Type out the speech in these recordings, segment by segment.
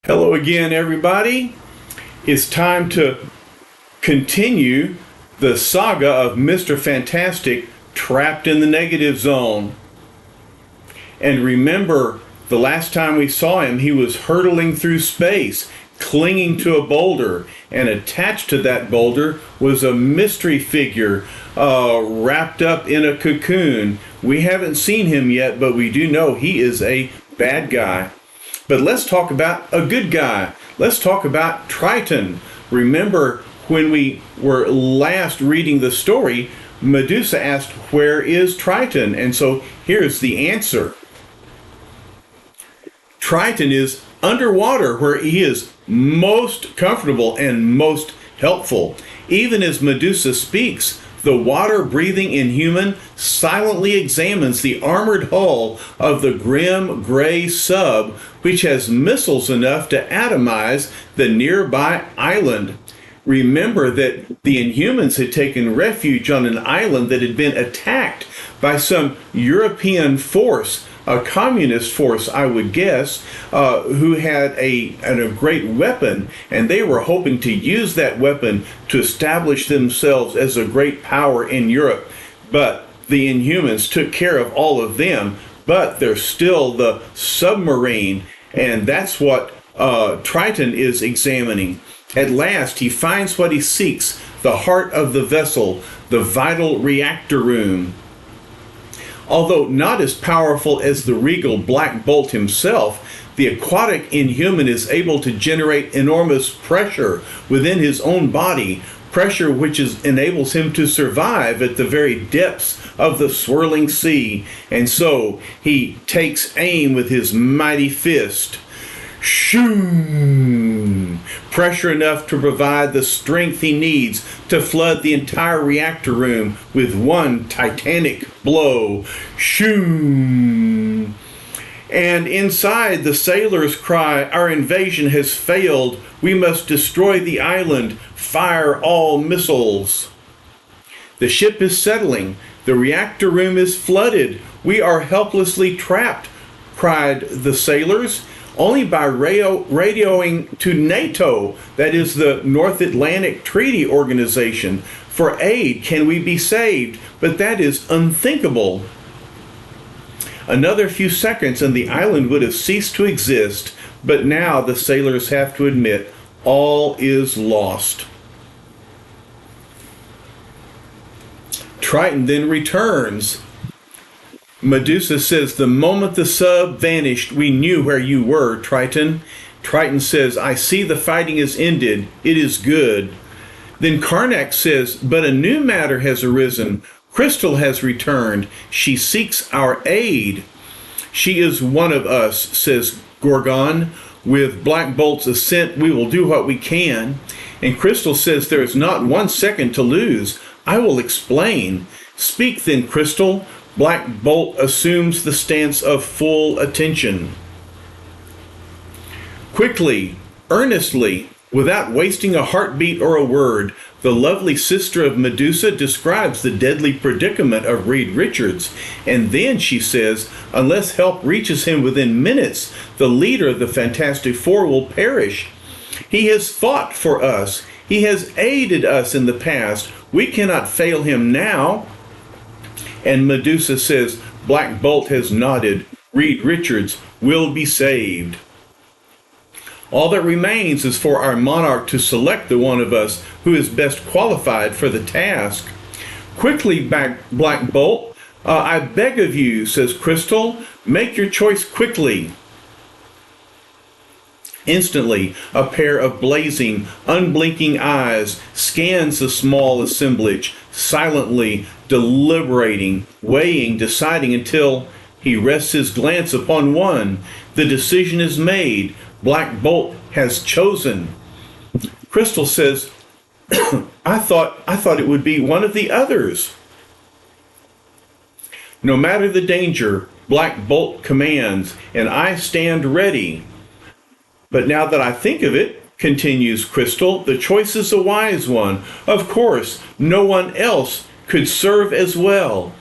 Hello again, everybody. It's time to continue the saga of Mr. Fantastic trapped in the negative zone. And remember, the last time we saw him, he was hurtling through space, clinging to a boulder, and attached to that boulder was a mystery figure wrapped up in a cocoon. We haven't seen him yet, but we do know he is a bad guy. But let's talk about a good guy. Let's talk about Triton. Remember, when we were last reading the story, Medusa asked, "Where is Triton?" And so here's the answer. Triton is underwater, where he is most comfortable and most helpful. Even as Medusa speaks, the water-breathing inhuman silently examines the armored hull of the grim gray sub, which has missiles enough to atomize the nearby island. Remember that the Inhumans had taken refuge on an island that had been attacked by some European force, a communist force, I would guess, who had a great weapon, and they were hoping to use that weapon to establish themselves as a great power in Europe. But the Inhumans took care of all of them, but there's still the submarine, and that's what Triton is examining. At last, he finds what he seeks, the heart of the vessel, the vital reactor room. Although not as powerful as the regal Black Bolt himself, the aquatic Inhuman is able to generate enormous pressure within his own body, pressure which enables him to survive at the very depths of the swirling sea. And so he takes aim with his mighty fist. Shoo! Pressure enough to provide the strength he needs to flood the entire reactor room with one titanic blow. Shoo! And inside, the sailors cry, "Our invasion has failed. We must destroy the island. Fire all missiles." The ship is settling. The reactor room is flooded. We are helplessly trapped, cried the sailors. Only by radioing to NATO, that is the North Atlantic Treaty Organization, for aid can we be saved, but that is unthinkable. Another few seconds and the island would have ceased to exist, but now the sailors have to admit all is lost. Triton then returns. Medusa says, "The moment the sub vanished, we knew where you were, Triton." Triton says, "I see the fighting is ended. It is good." Then Karnak says, "But a new matter has arisen. Crystal has returned. She seeks our aid." "She is one of us," says Gorgon. "With Black Bolt's assent, we will do what we can." And Crystal says, "There is not 1 second to lose. I will explain." "Speak then, Crystal." Black Bolt assumes the stance of full attention. Quickly, earnestly, without wasting a heartbeat or a word, the lovely sister of Medusa describes the deadly predicament of Reed Richards. And then she says, unless help reaches him within minutes, the leader of the Fantastic Four will perish. He has fought for us. He has aided us in the past. We cannot fail him now. And Medusa says, Black Bolt has nodded. Reed Richards will be saved. All that remains is for our monarch to select the one of us who is best qualified for the task. "Quickly, Black Bolt, I beg of you," says Crystal, "make your choice quickly." Instantly, a pair of blazing, unblinking eyes scans the small assemblage, silently deliberating, weighing, deciding until he rests his glance upon one. The decision is made. Black Bolt has chosen. Crystal says, I thought it would be one of the others." "No matter the danger, Black Bolt commands, and I stand ready. But now that I think of it," continues Crystal, "the choice is a wise one. Of course, no one else could serve as well.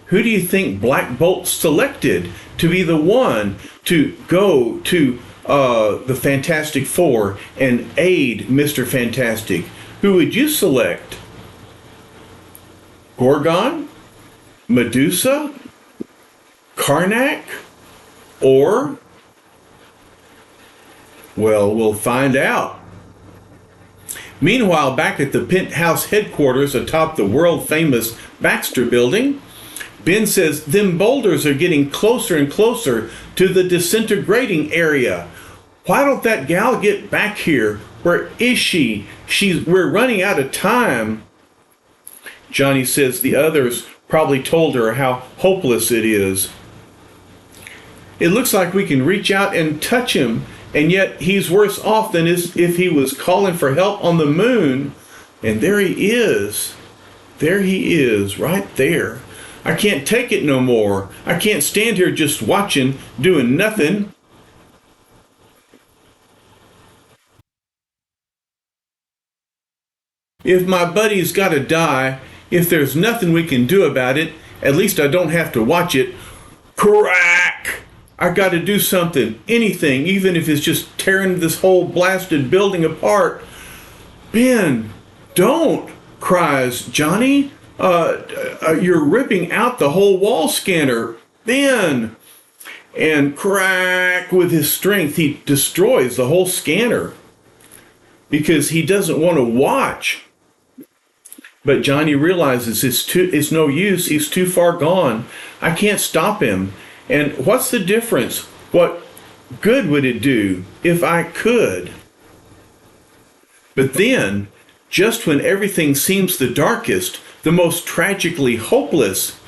Who do you think Black Bolt selected to be the one to go to the Fantastic Four and aid Mr. Fantastic, who would you select? Gorgon? Medusa? Karnak? Or, well, we'll find out. Meanwhile, back at the penthouse headquarters atop the world-famous Baxter Building, Ben says them boulders are getting closer and closer to the disintegrating area. Why don't that gal get back here? Where is she? We're running out of time. Johnny says the others probably told her how hopeless it is. It looks like we can reach out and touch him, and yet he's worse off than if he was calling for help on the moon. And there he is. There he is, right there. I can't take it no more. I can't stand here just watching, doing nothing. If my buddy's got to die, if there's nothing we can do about it, at least I don't have to watch it. Crack! I got to do something, anything, even if it's just tearing this whole blasted building apart. Ben, don't, cries Johnny. You're ripping out the whole wall scanner. Ben! And crack, with his strength, he destroys the whole scanner because he doesn't want to watch. But Johnny realizes it's no use. He's too far gone. I can't stop him. And what's the difference? What good would it do if I could? But then, just when everything seems the darkest, the most tragically hopeless,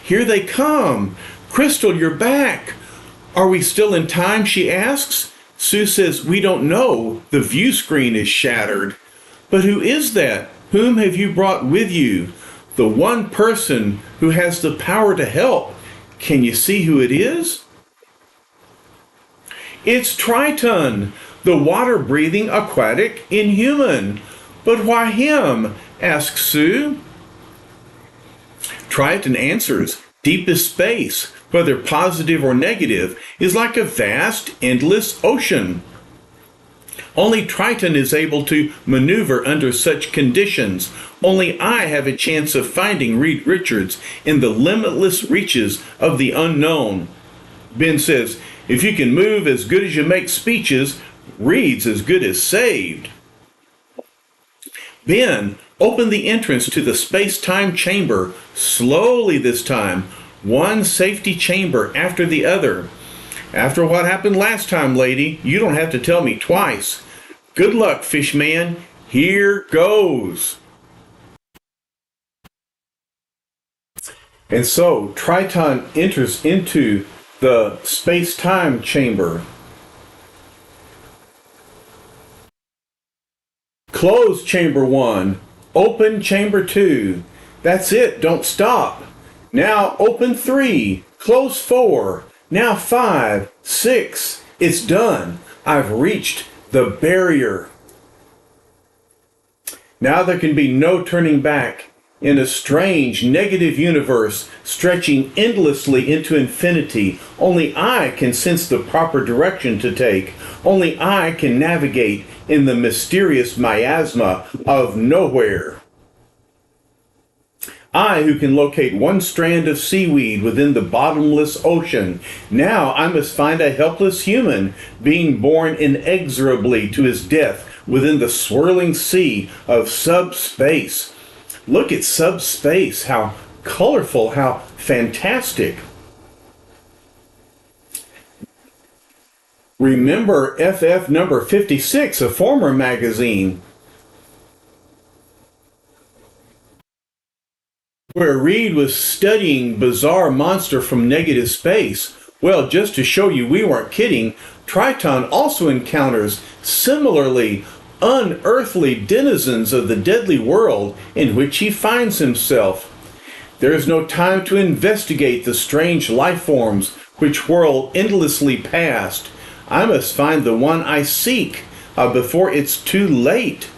here they come. Crystal, you're back. Are we still in time, she asks. Sue says, we don't know. The view screen is shattered. But who is that? Whom have you brought with you? The one person who has the power to help. Can you see who it is? It's Triton, the water-breathing aquatic inhuman. But why him? Asks Sue. Triton answers, deepest space, whether positive or negative, is like a vast, endless ocean. Only Triton is able to maneuver under such conditions. Only I have a chance of finding Reed Richards in the limitless reaches of the unknown. Ben says, if you can move as good as you make speeches, Reed's as good as saved. Ben, open the entrance to the space-time chamber, slowly this time, one safety chamber after the other. After what happened last time, lady, you don't have to tell me twice. Good luck, Fishman. Here goes. And so, Triton enters into the space-time chamber. Close chamber 1. Open chamber 2. That's it. Don't stop. Now open 3. Close 4. Now 5, 6, it's done. I've reached the barrier. Now there can be no turning back. In a strange, negative universe stretching endlessly into infinity, only I can sense the proper direction to take. Only I can navigate in the mysterious miasma of nowhere. I who can locate one strand of seaweed within the bottomless ocean. Now I must find a helpless human being borne inexorably to his death within the swirling sea of subspace. Look at subspace, how colorful, how fantastic. Remember FF number 56, a former magazine, where Reed was studying bizarre monster from negative space. Well, just to show you we weren't kidding, Triton also encounters similarly unearthly denizens of the deadly world in which he finds himself. There is no time to investigate the strange life forms which whirl endlessly past. I must find the one I seek before it's too late.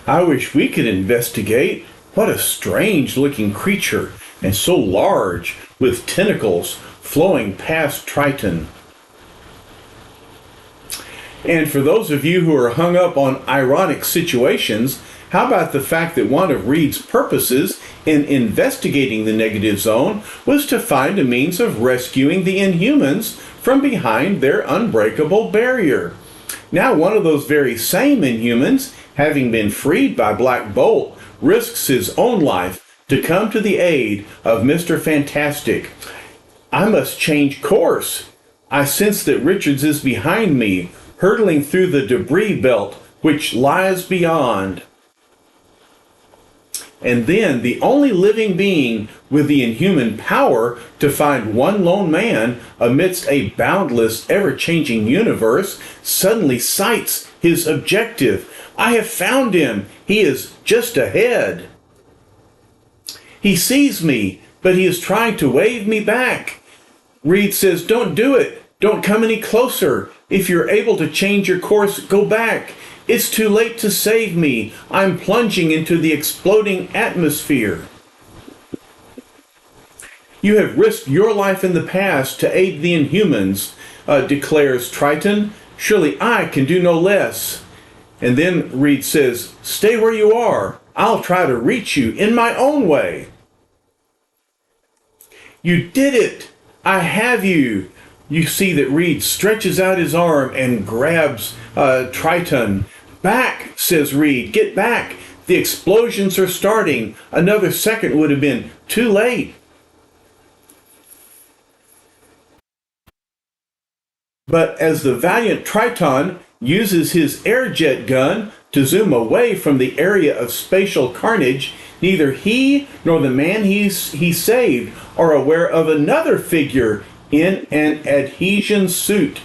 I wish we could investigate. What a strange-looking creature, and so large, with tentacles flowing past Triton. And for those of you who are hung up on ironic situations, how about the fact that one of Reed's purposes in investigating the negative zone was to find a means of rescuing the Inhumans from behind their unbreakable barrier? Now, one of those very same Inhumans, having been freed by Black Bolt, risks his own life to come to the aid of Mr. Fantastic. I must change course. I sense that Richards is behind me, hurtling through the debris belt which lies beyond. And then the only living being with the inhuman power to find one lone man amidst a boundless, ever-changing universe suddenly sights his objective. I have found him. He is just ahead. He sees me, but he is trying to wave me back. Reed says, "Don't do it. Don't come any closer. If you're able to change your course, go back. It's too late to save me. I'm plunging into the exploding atmosphere." "You have risked your life in the past to aid the Inhumans," declares Triton. "Surely I can do no less." And then Reed says, "Stay where you are. I'll try to reach you in my own way." "You did it! I have you!" You see that Reed stretches out his arm and grabs Triton. "Back," says Reed. "Get back. The explosions are starting. Another second would have been too late." But as the valiant Triton uses his airjet gun to zoom away from the area of spatial carnage, neither he nor the man he saved are aware of another figure in an adhesion suit.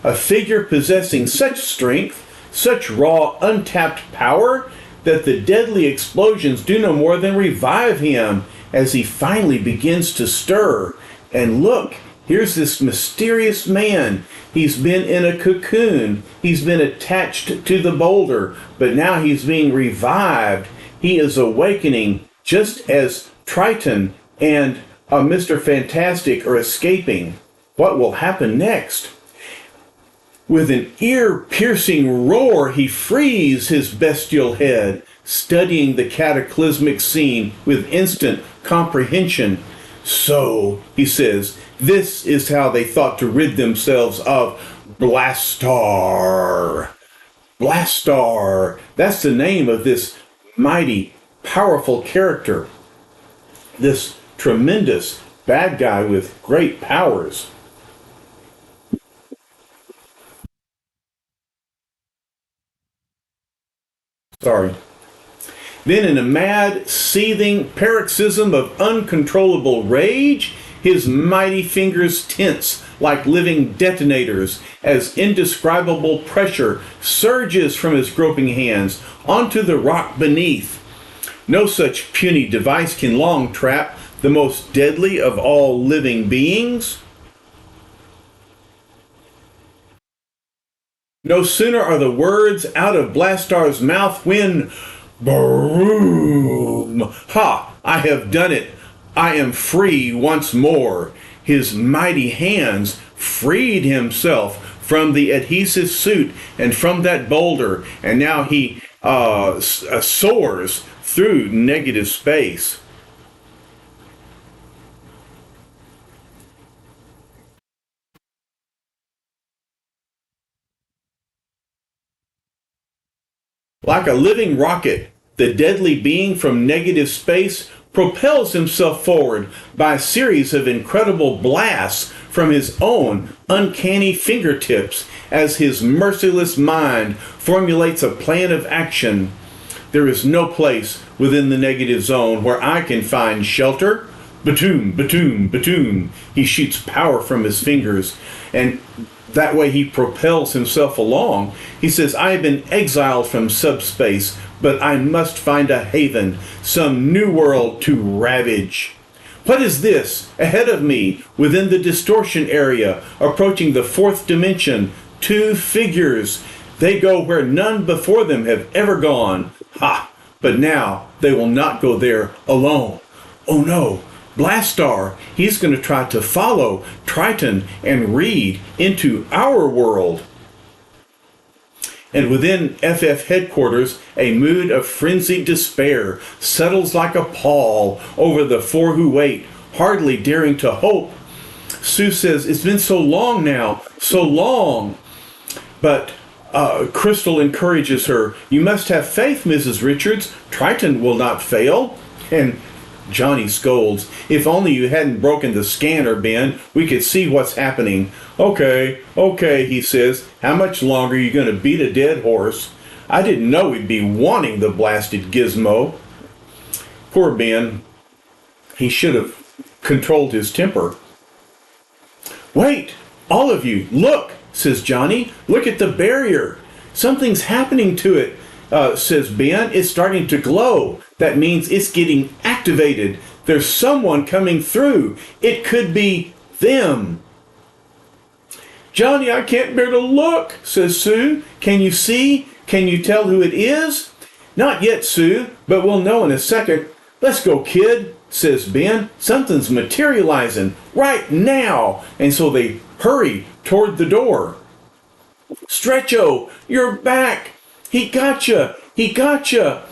A figure possessing such strength, such raw, untapped power, that the deadly explosions do no more than revive him as he finally begins to stir. And look, here's this mysterious man. He's been in a cocoon. He's been attached to the boulder, but now he's being revived. He is awakening just as Triton and Mr. Fantastic are escaping. What will happen next? With an ear-piercing roar, he frees his bestial head, studying the cataclysmic scene with instant comprehension. "So," he says, "this is how they thought to rid themselves of Blastar." Blastar, that's the name of this mighty, powerful character. This tremendous bad guy with great powers. Then in a mad, seething paroxysm of uncontrollable rage, his mighty fingers tense like living detonators as indescribable pressure surges from his groping hands onto the rock beneath. No such puny device can long trap the most deadly of all living beings. No sooner are the words out of Blastar's mouth when, boom! Ha! I have done it! I am free once more. His mighty hands freed himself from the adhesive suit and from that boulder, and now he soars through negative space. Like a living rocket, the deadly being from negative space propels himself forward by a series of incredible blasts from his own uncanny fingertips as his merciless mind formulates a plan of action. There is no place within the negative zone where I can find shelter. Batoom, batoom, batoom. He shoots power from his fingers, and that way he propels himself along. He says, "I have been exiled from subspace, but I must find a haven, some new world to ravage." What is this? Ahead of me, within the distortion area, approaching the fourth dimension, two figures. They go where none before them have ever gone. Ha! But now they will not go there alone. Oh no! Blastar, he's going to try to follow Triton and Reed into our world. And within FF headquarters, a mood of frenzied despair settles like a pall over the four who wait, hardly daring to hope. Sue says, "It's been so long now, so long." But Crystal encourages her, "You must have faith, Mrs. Richards. Triton will not fail." And Johnny scolds, "If only you hadn't broken the scanner, Ben, we could see what's happening." Okay, he says. "How much longer are you going to beat a dead horse? I didn't know we'd be wanting the blasted gizmo." Poor Ben. He should have controlled his temper. "Wait, all of you, look," says Johnny. "Look at the barrier. Something's happening to it," says Ben. "It's starting to glow. That means it's getting activated. There's someone coming through. It could be them." "Johnny, I can't bear to look," says Sue. "Can you see? Can you tell who it is?" "Not yet, Sue, but we'll know in a second." "Let's go, kid," says Ben. "Something's materializing right now." And so they hurry toward the door. "Stretcho, you're back. He gotcha. He gotcha."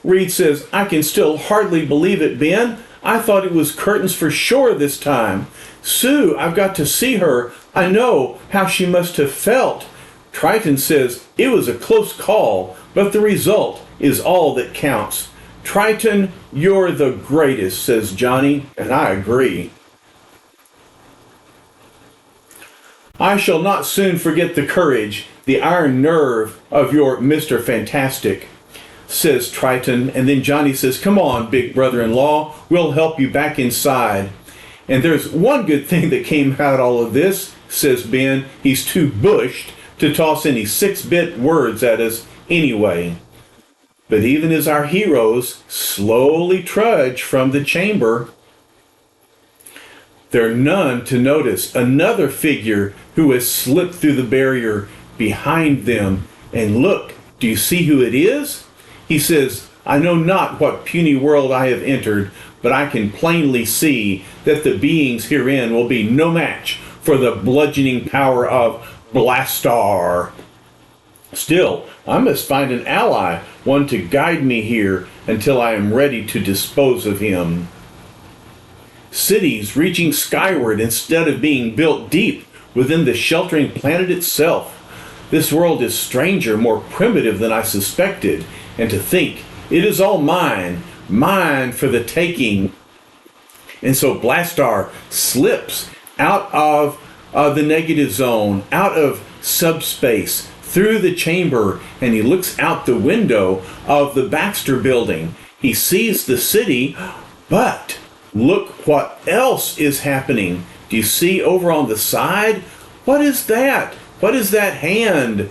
Reed says, "I can still hardly believe it, Ben. I thought it was curtains for sure this time. Sue, I've got to see her. I know how she must have felt." Triton says, "It was a close call, but the result is all that counts." "Triton, you're the greatest," says Johnny, and I agree. "I shall not soon forget the courage, the iron nerve of your Mr. Fantastic," says Triton. And then Johnny says, "Come on, big brother-in-law, we'll help you back inside." "And there's one good thing that came out all of this," says Ben. "He's too bushed to toss any 6-bit words at us anyway." But even as our heroes slowly trudge from the chamber, there are none to notice another figure who has slipped through the barrier behind them. And look, do you see who it is? He says, "I know not what puny world I have entered, but I can plainly see that the beings herein will be no match for the bludgeoning power of Blastar. Still, I must find an ally, one to guide me here until I am ready to dispose of him." Cities reaching skyward instead of being built deep within the sheltering planet itself. This world is stranger, more primitive than I suspected, and to think it is all mine for the taking. And so Blastar slips out of the negative zone, out of subspace, through the chamber, and he looks out the window of the Baxter building. He sees the city, but look what else is happening. Do you see over on the side? What is that? What is that hand?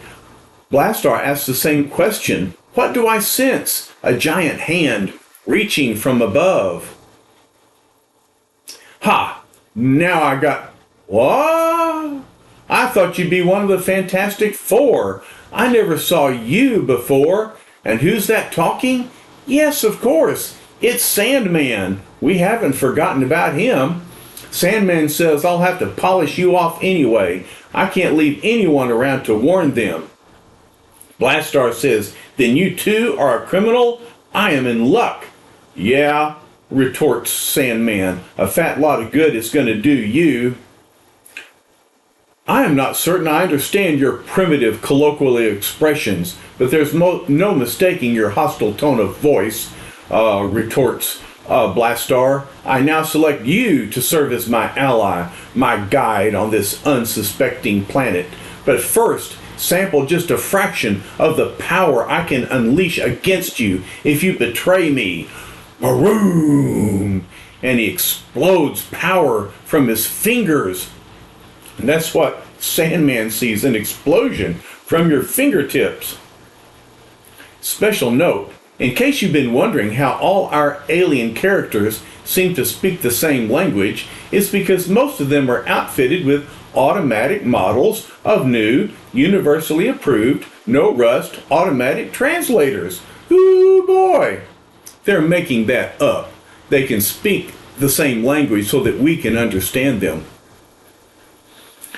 Blastar asks the same question. What do I sense? A giant hand reaching from above. "Ha! Now I got..." "What? I thought you'd be one of the Fantastic Four. I never saw you before." "And who's that talking?" "Yes, of course. It's Sandman. We haven't forgotten about him. Sandman says I'll have to polish you off anyway. I can't leave anyone around to warn them." Blastar says, "Then you too are a criminal? I am in luck." "Yeah," retorts Sandman. "A fat lot of good it's going to do you." "I am not certain I understand your primitive colloquial expressions, but there's no mistaking your hostile tone of voice," retorts Blastar. "I now select you to serve as my ally, my guide on this unsuspecting planet. But first, sample just a fraction of the power I can unleash against you if you betray me." Maroon! And he explodes power from his fingers. And that's what Sandman sees, an explosion from your fingertips. Special note, in case you've been wondering how all our alien characters seem to speak the same language, it's because most of them are outfitted with automatic models of new, universally approved, no rust automatic translators. Ooh boy! They're making that up. They can speak the same language so that we can understand them.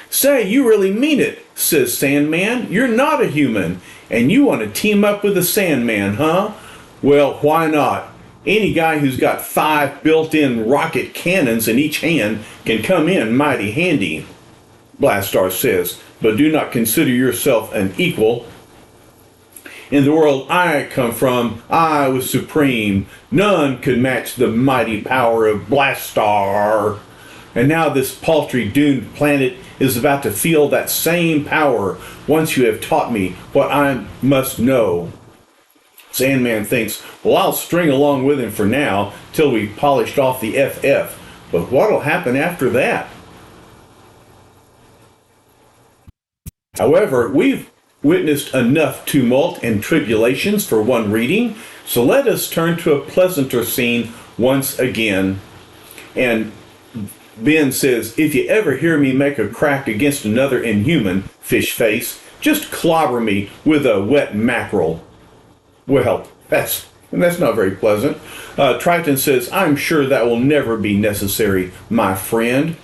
Say, you really mean it, says Sandman. You're not a human, and you want to team up with the Sandman, huh? Well, why not? Any guy who's got 5 built-in rocket cannons in each hand can come in mighty handy, Blastar says, but do not consider yourself an equal. In the world I come from, I was supreme. None could match the mighty power of Blastar. And now this paltry doomed planet is about to feel that same power once you have taught me what I must know. Sandman thinks, well, I'll string along with him for now till we've polished off the FF. But what'll happen after that? However, we've witnessed enough tumult and tribulations for one reading, so let us turn to a pleasanter scene once again. And Ben says, if you ever hear me make a crack against another inhuman, fish face, just clobber me with a wet mackerel. Well, that's not very pleasant. Triton says, I'm sure that will never be necessary, my friend.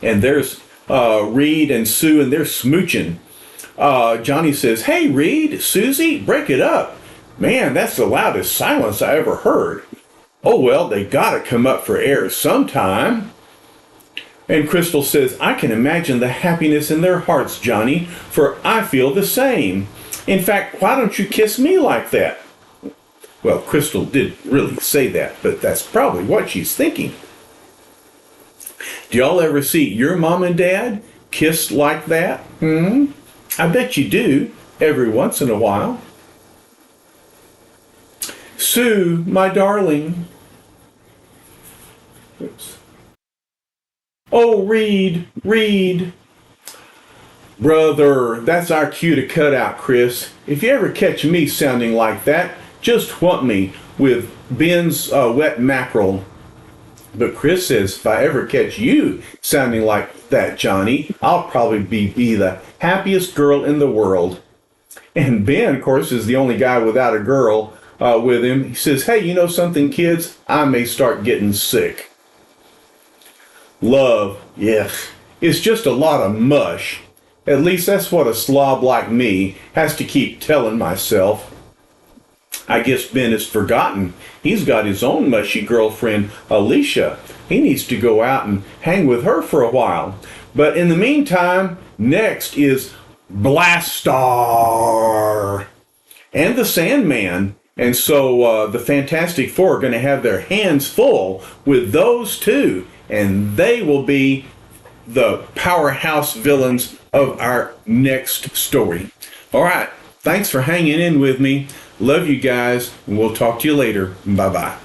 And there's Reed and Sue, and they're smooching. Johnny says, hey, Reed, Susie, break it up. Man, that's the loudest silence I ever heard. Oh, well, they gotta come up for air sometime. And Crystal says, I can imagine the happiness in their hearts, Johnny, for I feel the same. In fact, why don't you kiss me like that? Well, Crystal didn't really say that, but that's probably what she's thinking. Do y'all ever see your mom and dad kiss like that? I bet you do, every once in a while. Sue, my darling. Oops. Oh, Reed. Brother, that's our cue to cut out, Chris. If you ever catch me sounding like that, just whump me with Ben's wet mackerel. But Chris says, if I ever catch you sounding like that, Johnny, I'll probably be the happiest girl in the world. And Ben, of course, is the only guy without a girl with him. He says, hey, you know something, kids? I may start getting sick. Love, yes, it's just a lot of mush. At least that's what a slob like me has to keep telling myself. I guess Ben has forgotten. He's got his own mushy girlfriend, Alicia. He needs to go out and hang with her for a while. But in the meantime, next is Blastar and the Sandman. And so the Fantastic Four are going to have their hands full with those two. And they will be the powerhouse villains of our next story. All right. Thanks for hanging in with me. Love you guys, and we'll talk to you later. Bye-bye.